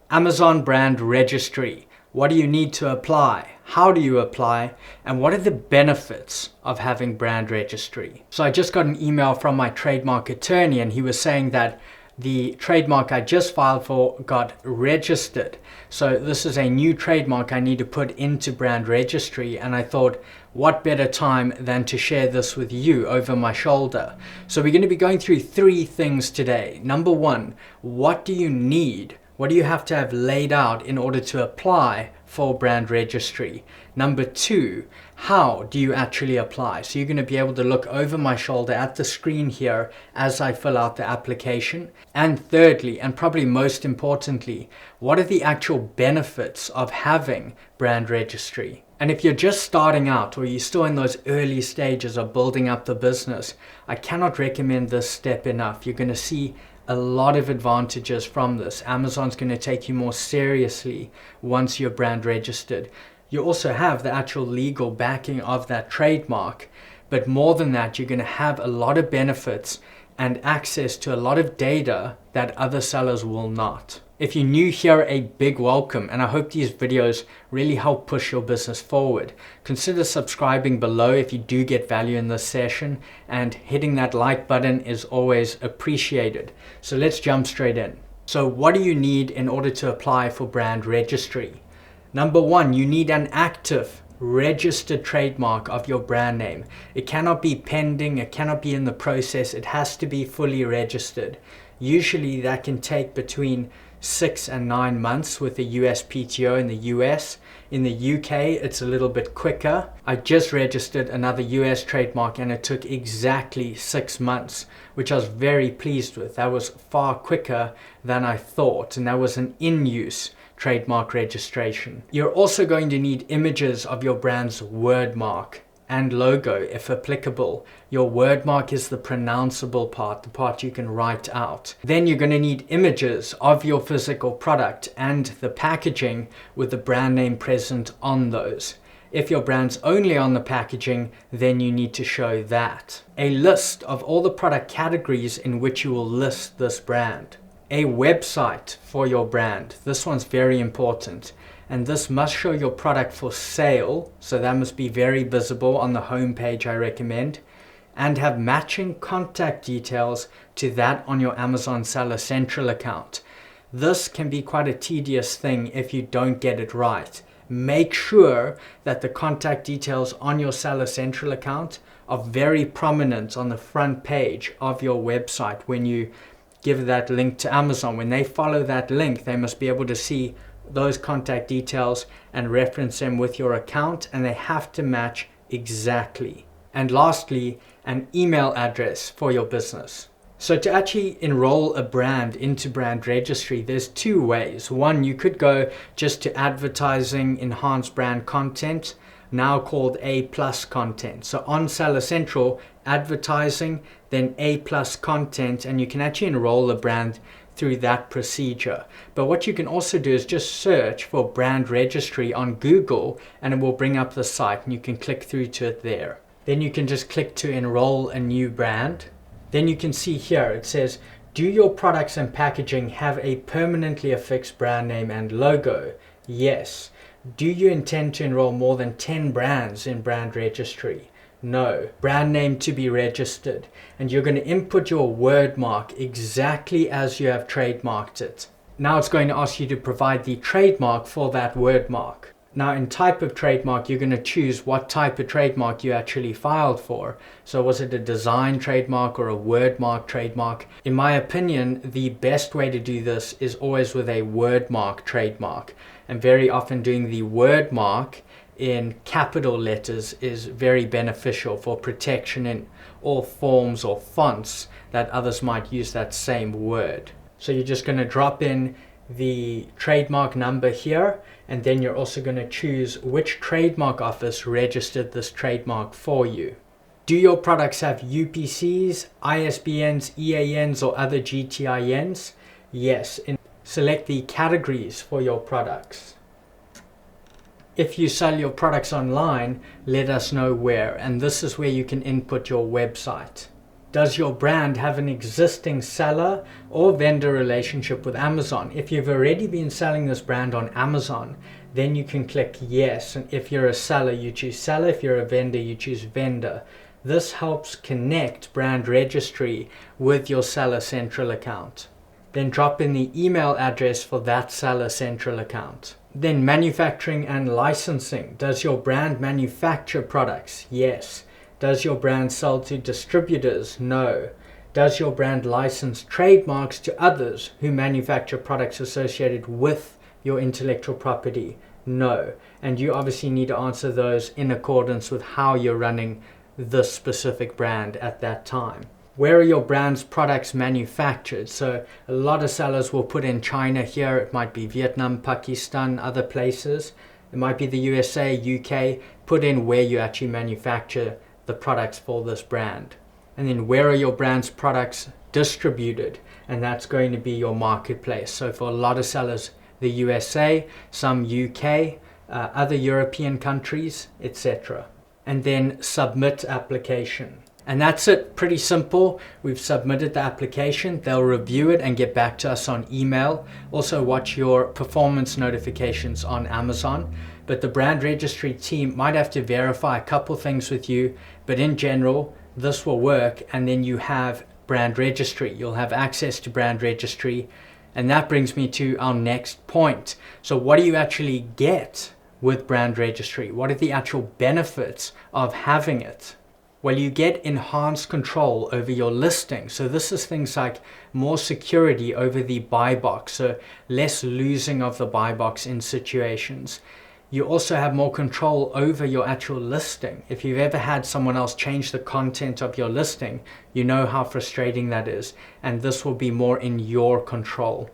Amazon Brand Registry. What do you need to apply? How do you apply? And what are the benefits of having brand registry? So I just got an email from my trademark attorney, and he was saying that the trademark I just filed for got registered. So this is a new trademark I need to put into brand registry, and I thought, what better time than to share this with you over my shoulder? So we're going to be going through three things today. Number one, what do you need? What do you have to have laid out in order to apply for brand registry? Number two, how do you actually apply? So you're going to be able to look over my shoulder at the screen here as I fill out the application. And thirdly, and probably most importantly, what are the actual benefits of having brand registry? And if you're just starting out or you're still in those early stages of building up the business, I cannot recommend this step enough. You're going to see a lot of advantages from this. Amazon's going to take you more seriously once you're brand registered. You also have the actual legal backing of that trademark, but more than that, you're going to have a lot of benefits and access to a lot of data that other sellers will not. If you're new here, a big welcome, and I hope these videos really help push your business forward. Consider subscribing below if you do get value in this session, and hitting that like button is always appreciated. So let's jump straight in. So what do you need in order to apply for brand registry? Number one, you need an active registered trademark of your brand name. It cannot be pending, it cannot be in the process, it has to be fully registered. Usually that can take between 6 and 9 months with the USPTO in the US. In the UK, it's a little bit quicker. I just registered another US trademark and it took exactly 6 months, which I was very pleased with. That was far quicker than I thought, and that was an in-use trademark registration. You're also going to need images of your brand's wordmark and logo if applicable. Your wordmark is the pronounceable part, the part you can write out. Then you're going to need images of your physical product and the packaging with the brand name present on those. If your brand's only on the packaging, then you need to show that. A list of all the product categories in which you will list this brand. A website for your brand. This one's very important. And this must show your product for sale, so that must be very visible on the home page, I recommend, and have matching contact details to that on your Amazon Seller Central account. This can be quite a tedious thing if you don't get it right. Make sure that the contact details on your Seller Central account are very prominent on the front page of your website when you give that link to Amazon. When they follow that link, they must be able to see those contact details and reference them with your account, and they have to match exactly. And lastly, an email address for your business. So to actually enroll a brand into brand registry, there's two ways. One, you could go just to advertising enhanced brand content, now called A+ content. So on Seller Central, advertising, then A+ content, and you can actually enroll a brand through that procedure. But what you can also do is just search for brand registry on Google, and it will bring up the site, and you can click through to it there. Then you can just click to enroll a new brand. Then you can see here it says, do your products and packaging have a permanently affixed brand name and logo? Yes. Do you intend to enroll more than 10 brands in brand registry? No. Brand name to be registered, and you're going to input your wordmark exactly as you have trademarked it. Now it's going to ask you to provide the trademark for that wordmark. Now in type of trademark, you're going to choose what type of trademark you actually filed for. So was it a design trademark or a wordmark trademark? In my opinion, the best way to do this is always with a wordmark trademark, and very often doing the wordmark in capital letters is very beneficial for protection in all forms or fonts that others might use that same word. So you're just going to drop in the trademark number here, and then you're also going to choose which trademark office registered this trademark for you. Do your products have UPCs, ISBNs, EANs, or other GTINs? Yes. Select the categories for your products. If you sell your products online, let us know where, and this is where you can input your website. Does your brand have an existing seller or vendor relationship with Amazon? If you've already been selling this brand on Amazon, then you can click yes. And if you're a seller, you choose seller. If you're a vendor, you choose vendor. This helps connect Brand Registry with your Seller Central account. Then drop in the email address for that Seller Central account. Then manufacturing and licensing. Does your brand manufacture products? Yes. Does your brand sell to distributors? No. Does your brand license trademarks to others who manufacture products associated with your intellectual property? No. And you obviously need to answer those in accordance with how you're running this specific brand at that time. Where are your brand's products manufactured? So a lot of sellers will put in China here. It might be Vietnam, Pakistan, other places. It might be the USA, UK. Put in where you actually manufacture the products for this brand. And then where are your brand's products distributed? And that's going to be your marketplace. So for a lot of sellers, the USA, some UK, other European countries, etc. And then submit application. And that's it, pretty simple. We've submitted the application. They'll review it and get back to us on email. Also watch your performance notifications on Amazon. But the Brand Registry team might have to verify a couple things with you, but in general, this will work. And then you have Brand Registry. You'll have access to Brand Registry. And that brings me to our next point. So what do you actually get with Brand Registry? What are the actual benefits of having it? Well, you get enhanced control over your listing. So this is things like more security over the buy box, so less losing of the buy box in situations. You also have more control over your actual listing. If you've ever had someone else change the content of your listing, you know how frustrating that is, and this will be more in your control.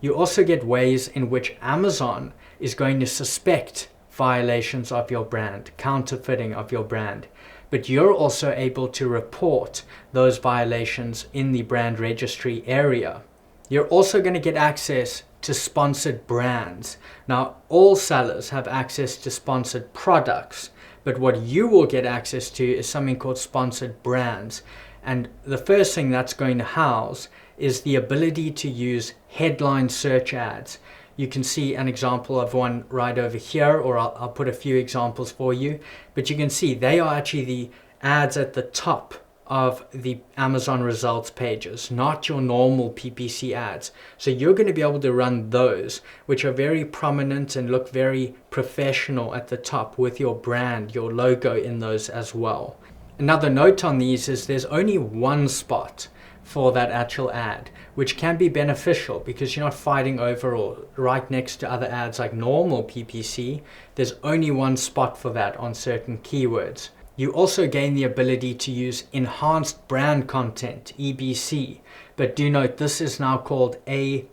You also get ways in which Amazon is going to suspect violations of your brand, counterfeiting of your brand. But you're also able to report those violations in the Brand Registry area. You're also going to get access to sponsored brands. Now, all sellers have access to sponsored products, but what you will get access to is something called sponsored brands. And the first thing that's going to house is the ability to use headline search ads. You can see an example of one right over here, or I'll put a few examples for you. But you can see they are actually the ads at the top of the Amazon results pages, not your normal PPC ads. So you're going to be able to run those, which are very prominent and look very professional at the top with your brand, your logo in those as well. Another note on these is there's only one spot for that actual ad, which can be beneficial because you're not fighting over or right next to other ads like normal PPC. There's only one spot for that on certain keywords. You also gain the ability to use enhanced brand content, EBC, but do note this is now called A+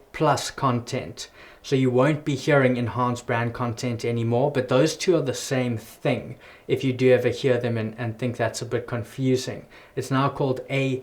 content. So you won't be hearing enhanced brand content anymore, but those two are the same thing if you do ever hear them and think that's a bit confusing. It's now called A+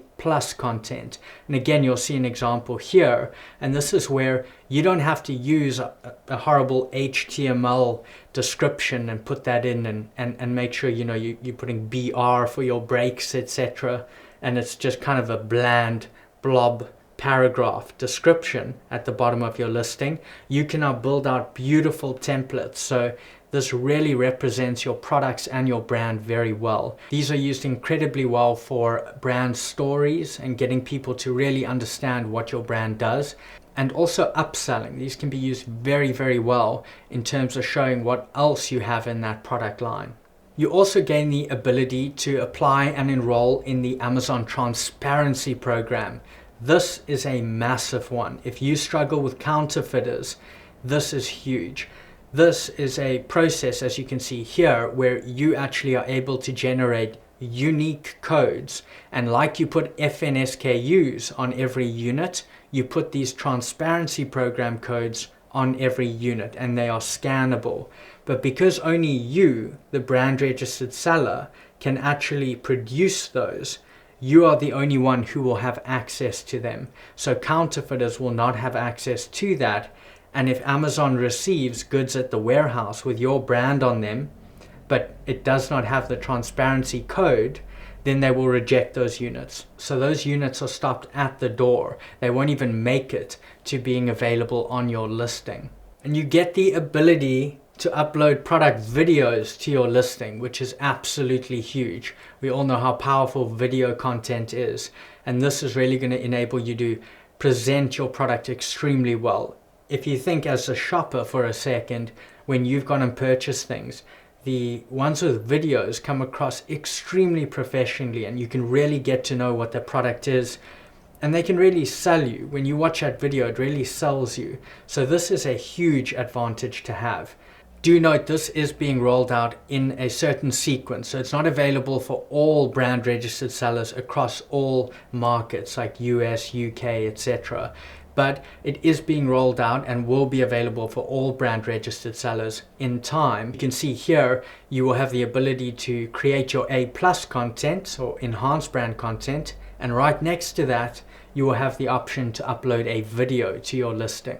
content. And again, you'll see an example here, and this is where you don't have to use a horrible HTML description and put that in and make sure you're putting BR for your breaks, etc. And it's just kind of a bland blob paragraph description at the bottom of your listing. You can now build out beautiful templates. So this really represents your products and your brand very well. These are used incredibly well for brand stories and getting people to really understand what your brand does. And also upselling. These can be used very, very well in terms of showing what else you have in that product line. You also gain the ability to apply and enroll in the Amazon Transparency Program. This is a massive one. If you struggle with counterfeiters, this is huge. This is a process, as you can see here, where you actually are able to generate unique codes. And like you put FNSKUs on every unit, you put these transparency program codes on every unit, and they are scannable. But because only you, the brand registered seller, can actually produce those, you are the only one who will have access to them. So counterfeiters will not have access to that. And if Amazon receives goods at the warehouse with your brand on them, but it does not have the transparency code, then they will reject those units. So those units are stopped at the door. They won't even make it to being available on your listing. And you get the ability to upload product videos to your listing, which is absolutely huge. We all know how powerful video content is, and this is really going to enable you to present your product extremely well. If you think as a shopper for a second, when you've gone and purchased things, the ones with videos come across extremely professionally, and you can really get to know what the product is, and they can really sell you. When you watch that video, it really sells you. So this is a huge advantage to have. Do note this is being rolled out in a certain sequence, so it's not available for all brand registered sellers across all markets like US, UK, etc. But it is being rolled out and will be available for all brand registered sellers in time. You can see here you will have the ability to create your A+ content or enhanced brand content, and right next to that you will have the option to upload a video to your listing.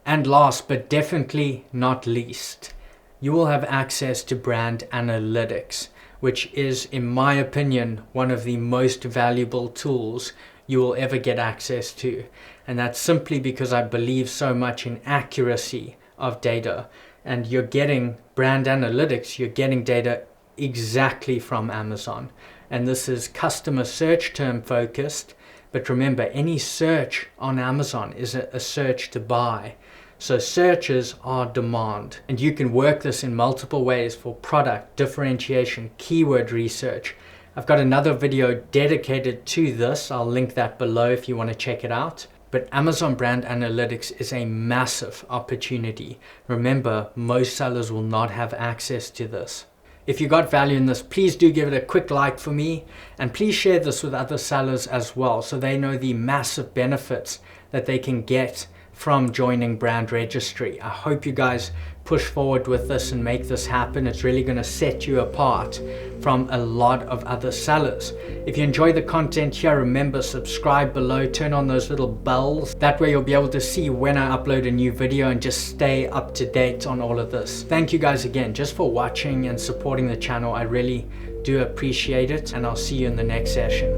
And last but definitely not least, you will have access to brand analytics, which is, in my opinion, one of the most valuable tools you will ever get access to. And that's simply because I believe so much in accuracy of data. And you're getting brand analytics, you're getting data exactly from Amazon. And this is customer search term focused. But remember, any search on Amazon is a search to buy. So searches are demand, and you can work this in multiple ways for product differentiation, keyword research. I've got another video dedicated to this. I'll link that below if you want to check it out. But Amazon Brand Analytics is a massive opportunity. Remember, most sellers will not have access to this. If you got value in this, please do give it a quick like for me, and please share this with other sellers as well so they know the massive benefits that they can get from joining Brand Registry. I hope you guys push forward with this and make this happen. It's really going to set you apart from a lot of other sellers. If you enjoy the content here, remember, subscribe below, turn on those little bells. That way you'll be able to see when I upload a new video and just stay up to date on all of this. Thank you guys again just for watching and supporting the channel. I really do appreciate it, and I'll see you in the next session.